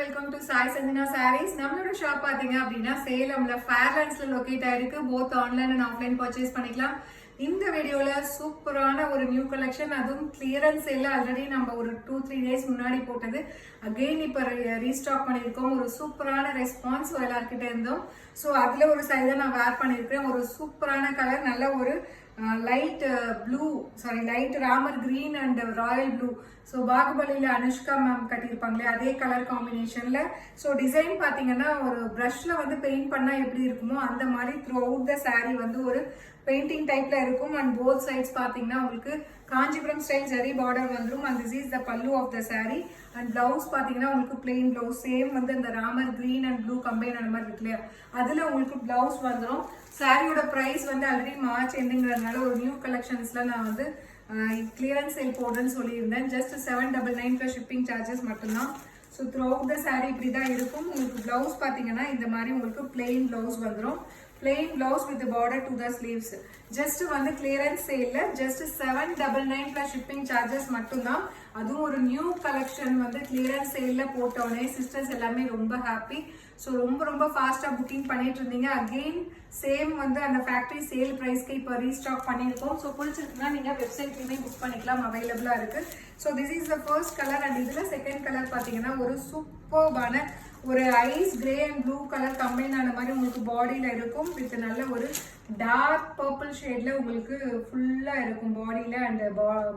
Welcome to Sai Chandhina sarees. நம்மளோட shop பாத்தீங்க அப்படின்னா சேலம்ல ஃபேர்லாண்ட்ஸ்ல லொகேட் ஆயிருக்கு. Both online and offline purchase பண்ணிக்கலாம். இந்த வீடியோல சூப்பரான ஒரு நியூ கலெக்ஷன், அதுவும் கிளியரன்ஸ் சேல்ல ஆல்ரெடி நம்ம ஒரு 2-3 டேஸ் முன்னாடி போட்டது அகெயின் இப்ப ரீஸ்டாக் பண்ணியிருக்கோம். ஒரு சூப்பரான ரெஸ்பான்ஸ் எல்லார்கிட்ட இருந்தோம். ஸோ அதுல ஒரு சாரி தான் நான் வேர் பண்ணியிருக்கேன். ஒரு சூப்பரான கலர், நல்ல ஒரு light blue, light Ramar green and royal blue. So பாகுபலியில அனுஷ்கா மேம் கட்டியிருப்பாங்களே அதே கலர் காம்பினேஷன்ல. ஸோ டிசைன் பாத்தீங்கன்னா ஒரு ப்ரஷ்ல வந்து பெயிண்ட் பண்ணா எப்படி இருக்குமோ அந்த மாதிரி த்ரூ அவுட் த சாரி வந்து ஒரு பெயிண்டிங் டைப்ல இருக்கும். அண்ட் போத் சைட்ஸ் பாத்தீங்கன்னா உங்களுக்கு காஞ்சிபுரம் ஸ்டைல் ஜரி பார்டர் வந்துடும். And this is the pallu of the sari. And blouse பாத்தீங்கன்னா உங்களுக்கு பிளெயின் பிளவுஸ், சேம் வந்து இந்த Ramar green and blue combine அந்த மாதிரி இருக்கு இல்லையா, அதுல உங்களுக்கு பிளவுஸ் வந்துடும். சாரியோட பிரைஸ் வந்து ஆல்ரெடி மார்ச் எண்டுங்கிறதுனால ஒரு நியூ கலெக்ஷன்ஸ்ல நான் வந்து கிளியரன்ஸ் சேல் போடுறேன்னு சொல்லியிருந்தேன். ஜஸ்ட் 799 பிளஸ் ஷிப்பிங் சார்ஜஸ் மட்டும்தான். So through out the sorry இப்படி தான் இருக்கும். உங்களுக்கு பிளவுஸ் பார்த்தீங்கன்னா இந்த மாதிரி உங்களுக்கு பிளெயின் பிளவுஸ் வந்துடும். plain blouse with the border to the sleeves. Just வந்து clearance sale just 799 plus shipping charges மட்டும்தான். அதுவும் ஒரு நியூ கலெக்ஷன் வந்து clearance sale போட்டோனே சிஸ்டர்ஸ் எல்லாமே ரொம்ப ஹாப்பி. ஸோ ரொம்ப ஃபாஸ்ட்டாக புக்கிங் பண்ணிட்டு இருந்தீங்க. அகெயின் சேம் வந்து அந்த ஃபேக்டரி சேல் ப்ரைஸ்க்கு இப்போ ரீஸ்டாக் பண்ணியிருக்கோம். ஸோ பிடிச்சிருக்குன்னா நீங்கள் வெப்சைட்லேயுமே புக் பண்ணிக்கலாம், அவைலபிளாக இருக்குது. So this is the first colour. And இதில் செகண்ட் கலர் பார்த்தீங்கன்னா ஒரு சூப்பர்பான ஒரு ice grey and blue colour combine ஆன மாதிரி உங்களுக்கு பாடியில இருக்கும். வித் நல்ல ஒரு டார்க் பர்பிள் ஷேட்ல உங்களுக்கு ஃபுல்லா இருக்கும் பாடியில அண்ட்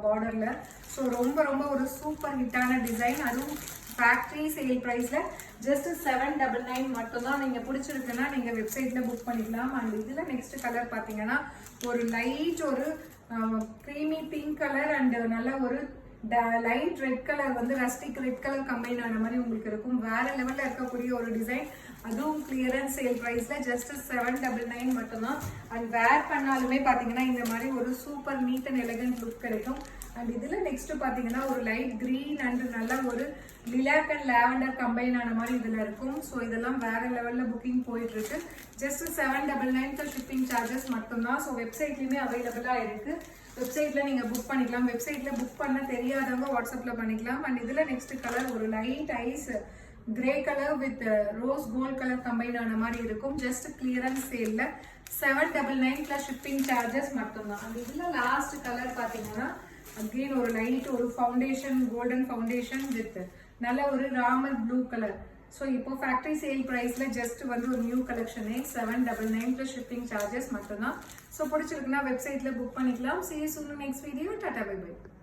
பார்டர்ல. ஸோ ரொம்ப ஒரு சூப்பர் ஹிட்டான டிசைன். அதுவும் ஃபேக்டரி சேல் பிரைஸ்ல ஜஸ்ட் 799 மட்டும்தான். நீங்க பிடிச்சிருக்குன்னா நீங்க வெப்சைட்ல புக் பண்ணிக்கலாம். அண்ட் இதுல நெக்ஸ்ட் கலர் பாத்தீங்கன்னா ஒரு லைட் ஒரு க்ரீமி பிங்க் கலர் அண்ட் நல்ல ஒரு லைட் ரெட் கலர் வந்து ரஸ்டிக் ரெட் கலர் கம்பைன் ஆன மாதிரி உங்களுக்கு இருக்கும். வேற லெவல்ல இருக்கக்கூடிய ஒரு டிசைன். அதுவும் கிளியரன்ஸ் சேல் பிரைஸ்ல ஜஸ்ட் 799 மட்டும்தான். அண்ட் வேர் பண்ணாலுமே பாத்தீங்கன்னா இந்த மாதிரி ஒரு super neat and elegant look கிடைக்கும். அண்ட் இதுல நெக்ஸ்ட் பாத்தீங்கன்னா ஒரு லைட் கிரீன் அண்ட் நல்ல ஒரு லிலாக் அண்ட் லாவெண்டர் கம்பைன் ஆன மாதிரி இதுல இருக்கும். ஸோ இதெல்லாம் வேற லெவல்ல புக்கிங் போயிட்டு இருக்கு. ஜஸ்ட் 799 ஷிப்பிங் சார்ஜஸ் மட்டும்தான். ஸோ வெப்சைட்லயுமே அவைலபிளா இருக்கு. வெப்சைட்ல நீங்க புக் பண்ணிக்கலாம். வெப்சைட்ல புக் பண்ண தெரியாதவங்க வாட்ஸ்அப்ல பண்ணிக்கலாம். அண்ட் இதுல நெக்ஸ்ட் கலர் ஒரு light ice grey colour with rose gold colour combine ஆன மாதிரி இருக்கும். ஜஸ்ட் கிளியரன்ஸ் சேல்ல 799 பிளஸ் ஷிப்பிங் சார்ஜஸ் மட்டும்தான். அண்ட் இதுல லாஸ்ட் கலர் பாத்தீங்கன்னா அகெயின் ஒரு லைட் ஒரு ஃபவுண்டேஷன் கோல்டன் ஃபவுண்டேஷன் வித் நல்ல ஒரு ராமர் ப்ளூ கலர். ஸோ இப்போ ஃபேக்டரி சேல் ப்ரைஸ்ல ஜஸ்ட் வந்து ஒரு நியூ கலெக்ஷனே 799 பிளஸ் ஷிப்பிங் சார்ஜஸ் மட்டும்தான். ஸோ பிடிச்சிருக்குன்னா வெப்சைட்ல புக் பண்ணிக்கலாம். See you soon in next video. Tata bye bye.